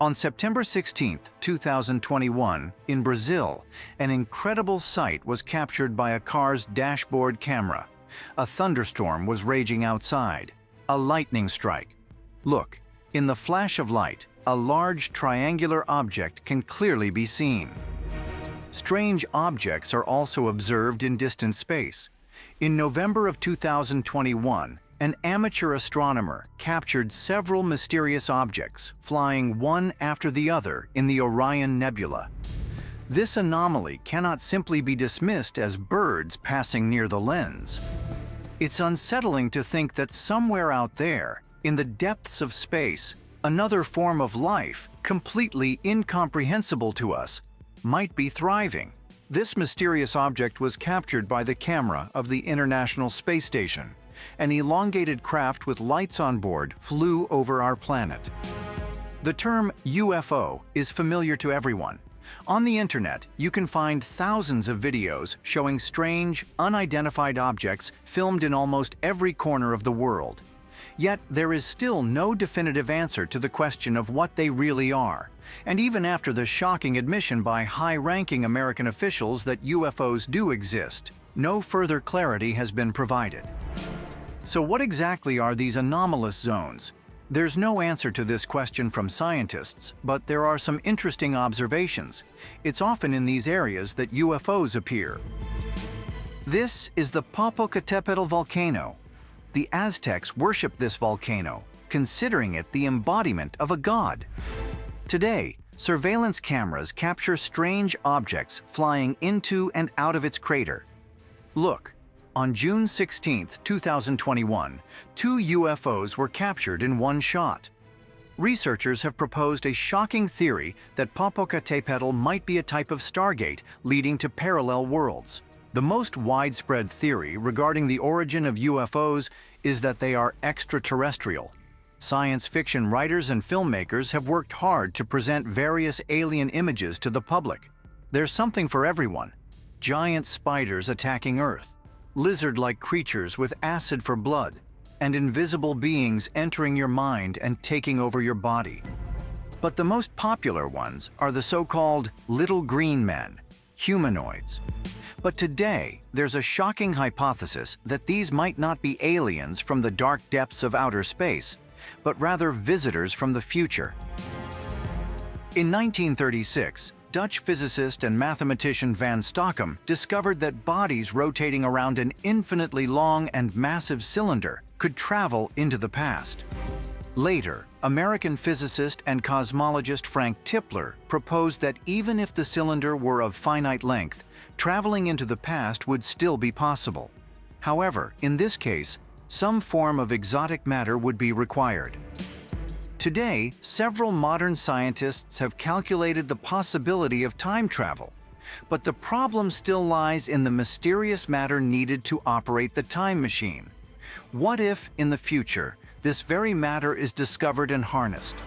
On September 16, 2021, in Brazil, an incredible sight was captured by a car's dashboard camera. A thunderstorm was raging outside. A lightning strike. Look, in the flash of light, a large triangular object can clearly be seen. Strange objects are also observed in distant space. In November of 2021, an amateur astronomer captured several mysterious objects flying one after the other in the Orion Nebula. This anomaly cannot simply be dismissed as birds passing near the lens. It's unsettling to think that somewhere out there, in the depths of space, another form of life, completely incomprehensible to us, might be thriving. This mysterious object was captured by the camera of the International Space Station. An elongated craft with lights on board flew over our planet. The term UFO is familiar to everyone. On the internet, you can find thousands of videos showing strange, unidentified objects filmed in almost every corner of the world. Yet there is still no definitive answer to the question of what they really are. And even after the shocking admission by high-ranking American officials that UFOs do exist, no further clarity has been provided. So what exactly are these anomalous zones? There's no answer to this question from scientists, but there are some interesting observations. It's often in these areas that UFOs appear. This is the Popocatépetl volcano. The Aztecs worshipped this volcano, considering it the embodiment of a god. Today, surveillance cameras capture strange objects flying into and out of its crater. Look. On June 16, 2021, 2 UFOs were captured in one shot. Researchers have proposed a shocking theory that Popocatépetl might be a type of stargate leading to parallel worlds. The most widespread theory regarding the origin of UFOs is that they are extraterrestrial. Science fiction writers and filmmakers have worked hard to present various alien images to the public. There's something for everyone. Giant spiders attacking Earth, lizard-like creatures with acid for blood, and invisible beings entering your mind and taking over your body. But the most popular ones are the so-called little green men, humanoids. But today, there's a shocking hypothesis that these might not be aliens from the dark depths of outer space, but rather visitors from the future. In 1936, Dutch physicist and mathematician Van Stockum discovered that bodies rotating around an infinitely long and massive cylinder could travel into the past. Later, American physicist and cosmologist Frank Tipler proposed that even if the cylinder were of finite length, traveling into the past would still be possible. However, in this case, some form of exotic matter would be required. Today, several modern scientists have calculated the possibility of time travel, but the problem still lies in the mysterious matter needed to operate the time machine. What if, in the future, this very matter is discovered and harnessed?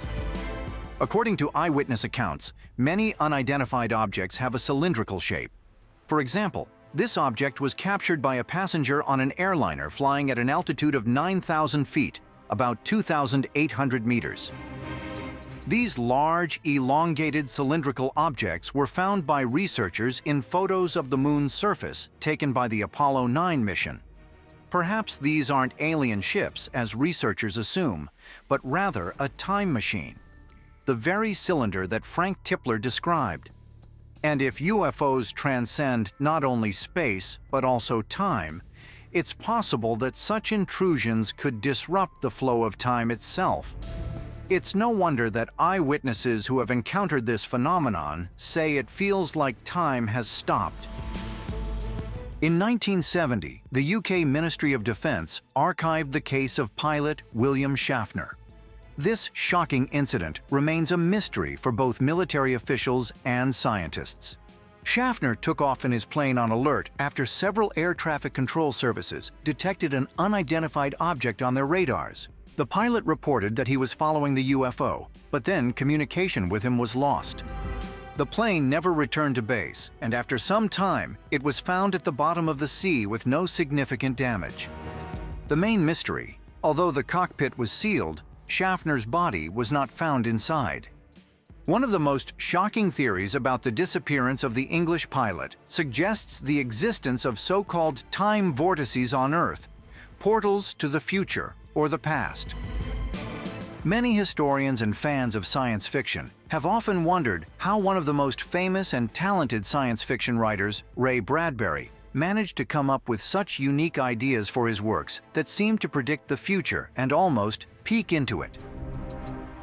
According to eyewitness accounts, many unidentified objects have a cylindrical shape. For example, this object was captured by a passenger on an airliner flying at an altitude of 9,000 feet, about 2,800 meters. These large, elongated cylindrical objects were found by researchers in photos of the Moon's surface taken by the Apollo 9 mission. Perhaps these aren't alien ships, as researchers assume, but rather a time machine. The very cylinder that Frank Tipler described. And if UFOs transcend not only space, but also time, it's possible that such intrusions could disrupt the flow of time itself. It's no wonder that eyewitnesses who have encountered this phenomenon say it feels like time has stopped. In 1970, the UK Ministry of Defence archived the case of pilot William Schaffner. This shocking incident remains a mystery for both military officials and scientists. Schaffner took off in his plane on alert after several air traffic control services detected an unidentified object on their radars. The pilot reported that he was following the UFO, but then communication with him was lost. The plane never returned to base, and after some time, it was found at the bottom of the sea with no significant damage. The main mystery, although the cockpit was sealed, Schaffner's body was not found inside. One of the most shocking theories about the disappearance of the English pilot suggests the existence of so-called time vortices on Earth, portals to the future or the past. Many historians and fans of science fiction have often wondered how one of the most famous and talented science fiction writers, Ray Bradbury, managed to come up with such unique ideas for his works that seem to predict the future and almost peek into it.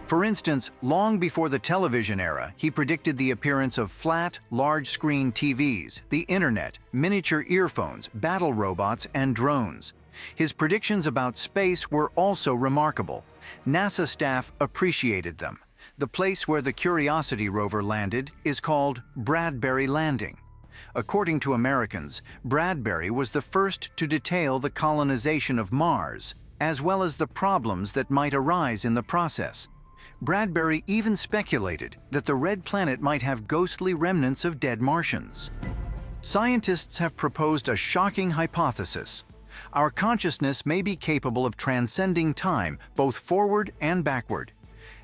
For instance, long before the television era, he predicted the appearance of flat, large-screen TVs, the internet, miniature earphones, battle robots, and drones. His predictions about space were also remarkable. NASA staff appreciated them. The place where the Curiosity rover landed is called Bradbury Landing. According to Americans, Bradbury was the first to detail the colonization of Mars, as well as the problems that might arise in the process. Bradbury even speculated that the red planet might have ghostly remnants of dead Martians. Scientists have proposed a shocking hypothesis. Our consciousness may be capable of transcending time, both forward and backward.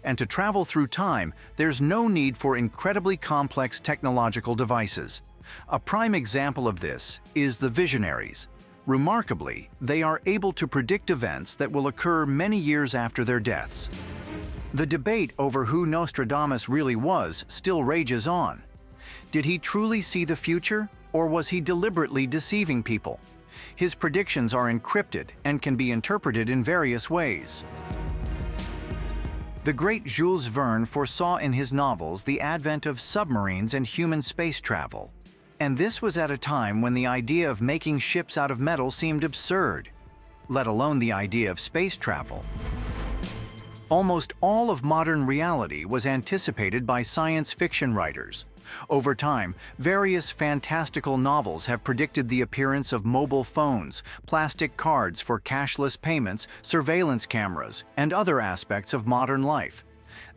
And to travel through time, there's no need for incredibly complex technological devices. A prime example of this is the visionaries. Remarkably, they are able to predict events that will occur many years after their deaths. The debate over who Nostradamus really was still rages on. Did he truly see the future, or was he deliberately deceiving people? His predictions are encrypted and can be interpreted in various ways. The great Jules Verne foresaw in his novels the advent of submarines and human space travel. And this was at a time when the idea of making ships out of metal seemed absurd, let alone the idea of space travel. Almost all of modern reality was anticipated by science fiction writers. Over time, various fantastical novels have predicted the appearance of mobile phones, plastic cards for cashless payments, surveillance cameras, and other aspects of modern life.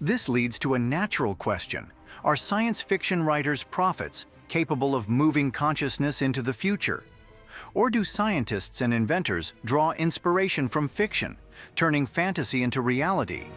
This leads to a natural question: are science fiction writers prophets capable of moving consciousness into the future? Or do scientists and inventors draw inspiration from fiction, turning fantasy into reality?